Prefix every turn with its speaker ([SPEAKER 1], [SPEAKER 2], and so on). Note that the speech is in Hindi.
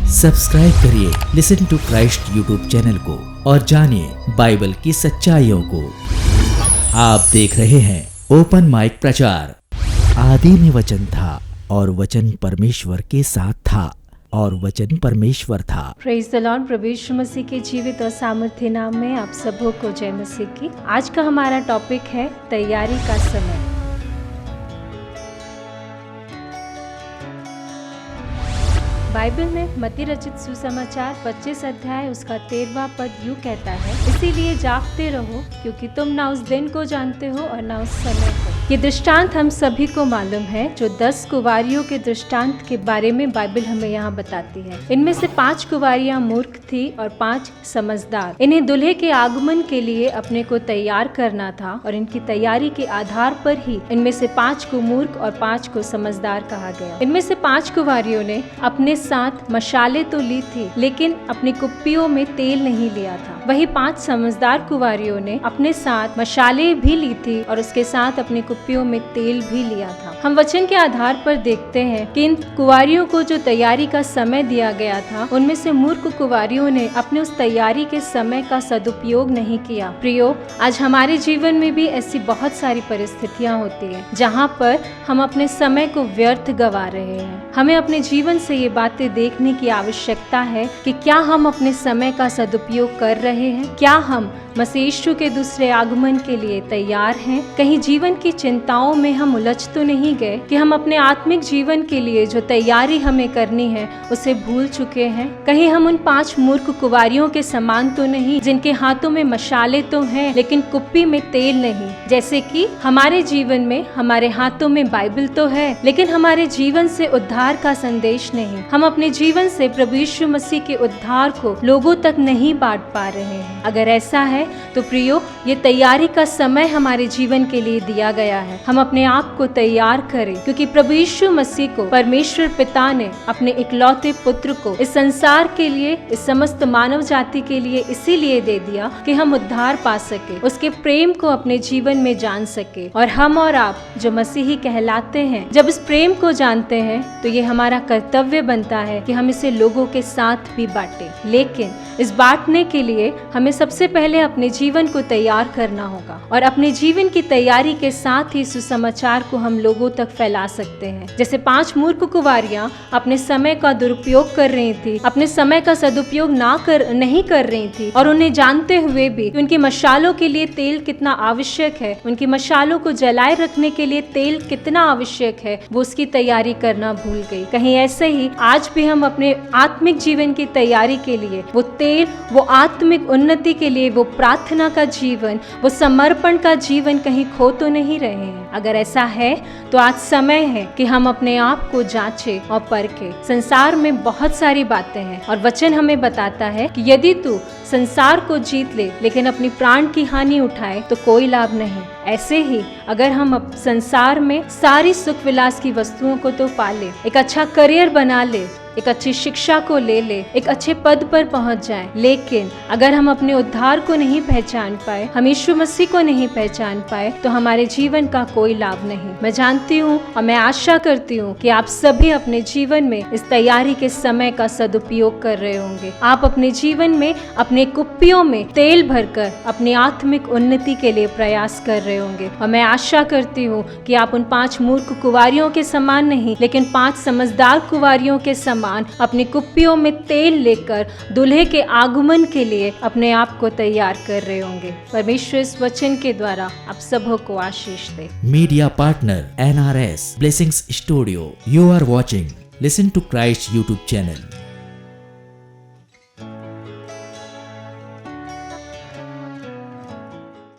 [SPEAKER 1] सब्सक्राइब करिए listen to Christ YouTube channel को और जानिए बाइबल की सच्चाइयों को। आप देख रहे हैं ओपन माइक प्रचार। आदि में वचन था और वचन परमेश्वर के साथ था और वचन परमेश्वर था।
[SPEAKER 2] Praise the lord. प्रभु यीशु मसीह के जीवित और सामर्थ्य नाम में आप सबों को जय मसीह की। आज का हमारा टॉपिक है तैयारी का समय। बाइबल में मत्ती रचित सुसमाचार 25 अध्याय उसका 13वां पद यूँ कहता है, इसीलिए जागते रहो क्योंकि तुम ना उस दिन को जानते हो और ना उस समय को। ये दृष्टांत हम सभी को मालूम है, जो 10 कुंवारियों के दृष्टांत के बारे में बाइबल हमें यहाँ बताती है। इनमें से 5 कुंवारियाँ मूर्ख थी और 5 समझदार। इन्हें दूल्हे के आगमन के लिए अपने को तैयार करना था और इनकी तैयारी के आधार पर ही इनमें से 5 को मूर्ख और 5 को समझदार कहा गया। इनमें से 5 कुंवारियों ने अपने साथ मशाले तो ली थी, लेकिन अपनी कुप्पियों में तेल नहीं लिया था। वही 5 समझदार कुंवारियों ने अपने साथ मशाले भी ली थी और उसके साथ अपनी कुप्पियों में तेल भी लिया था। हम वचन के आधार पर देखते हैं कि इन कुंवारियों को जो तैयारी का समय दिया गया था, उनमें से मूर्ख कुंवारियों ने अपने उस तैयारी के समय का सदुपयोग नहीं किया। प्रियो, आज हमारे जीवन में भी ऐसी बहुत सारी परिस्थितियां होती है जहाँ पर हम अपने समय को व्यर्थ गवा रहे हैं। हमें अपने जीवन से ये बातें देखने की आवश्यकता है कि क्या हम अपने समय का सदुपयोग कर रहे हैं, क्या हम मसीह यीशु के दूसरे आगमन के लिए तैयार हैं। कहीं जीवन की चिंताओं में हम उलझ तो नहीं गए कि हम अपने आत्मिक जीवन के लिए जो तैयारी हमें करनी है उसे भूल चुके हैं। कहीं हम उन 5 मूर्ख कुंवारियों के समान तो नहीं जिनके हाथों में मशाले तो हैं लेकिन कुप्पी में तेल नहीं। जैसे कि हमारे जीवन में हमारे हाथों में बाइबल तो है लेकिन हमारे जीवन से उद्धार का संदेश नहीं। हम अपने जीवन से प्रभु यीशु मसीह के उद्धार को लोगों तक नहीं बांट पा रहे हैं। अगर ऐसा है तो प्रियो, ये तैयारी का समय हमारे जीवन के लिए दिया गया है। हम अपने आप को तैयार करें क्योंकि प्रभु यीशु मसीह को परमेश्वर पिता ने अपने इकलौते पुत्र को इस संसार के लिए, इस समस्त मानव जाति के लिए इसीलिए दे दिया कि हम उद्धार पा सके, उसके प्रेम को अपने जीवन में जान सके। और हम और आप जो मसीही कहलाते हैं, जब इस प्रेम को जानते हैं तो ये हमारा कर्तव्य बनता है कि हम इसे लोगों के साथ भी बांटें। लेकिन इस बांटने के लिए हमें सबसे पहले अपने जीवन को तैयार करना होगा और अपने जीवन की तैयारी के साथ ही सुसमाचार को हम लोगों तक फैला सकते हैं। जैसे 5 मूर्ख कुंवारियां अपने समय का दुरुपयोग कर रही थी, अपने समय का सदुपयोग नहीं कर रही थी और उन्हें जानते हुए भी उनकी मशालों के लिए तेल कितना आवश्यक है, उनकी मशालों को जलाए रखने के लिए तेल कितना आवश्यक है, वो उसकी तैयारी करना भूल गई। कहीं ऐसे ही आज भी हम अपने आत्मिक जीवन की तैयारी के लिए वो तेल, वो आत्मिक उन्नति के लिए वो प्रार्थना का जीवन, वो समर्पण का जीवन कहीं खो तो नहीं रहे हैं। अगर ऐसा है तो आज समय है कि हम अपने आप को जांचें और परखें। संसार में बहुत सारी बातें हैं और वचन हमें बताता है कि यदि तू संसार को जीत ले लेकिन अपनी प्राण की हानि उठाए तो कोई लाभ नहीं। ऐसे ही अगर हम संसार में सारी सुख विलास की वस्तुओं को तो पाले, एक अच्छा करियर बना ले, एक अच्छी शिक्षा को ले ले, एक अच्छे पद पर पहुंच जाए, लेकिन अगर हम अपने उद्धार को नहीं पहचान पाए, हम यीशु मसीह को नहीं पहचान पाए, तो हमारे जीवन का कोई लाभ नहीं। मैं जानती हूँ और मैं आशा करती हूँ कि आप सभी अपने जीवन में इस तैयारी के समय का सदुपयोग कर रहे होंगे। आप अपने जीवन में अपने कुप्पियों में तेल भरकर अपनी आत्मिक उन्नति के लिए प्रयास कर रहे होंगे और मैं आशा करती हूँ कि आप उन 5 मूर्ख कुंवारियों के समान नहीं लेकिन 5 समझदार कुंवारियों के समान अपनी कुप्पियों में तेल लेकर दूल्हे के आगमन के लिए अपने आप को तैयार कर रहे होंगे। परमेश्वर इस वचन के द्वारा आप सबों को आशीष दे।
[SPEAKER 1] Media partner NRS blessings studio. You are watching Listen to Christ YouTube channel.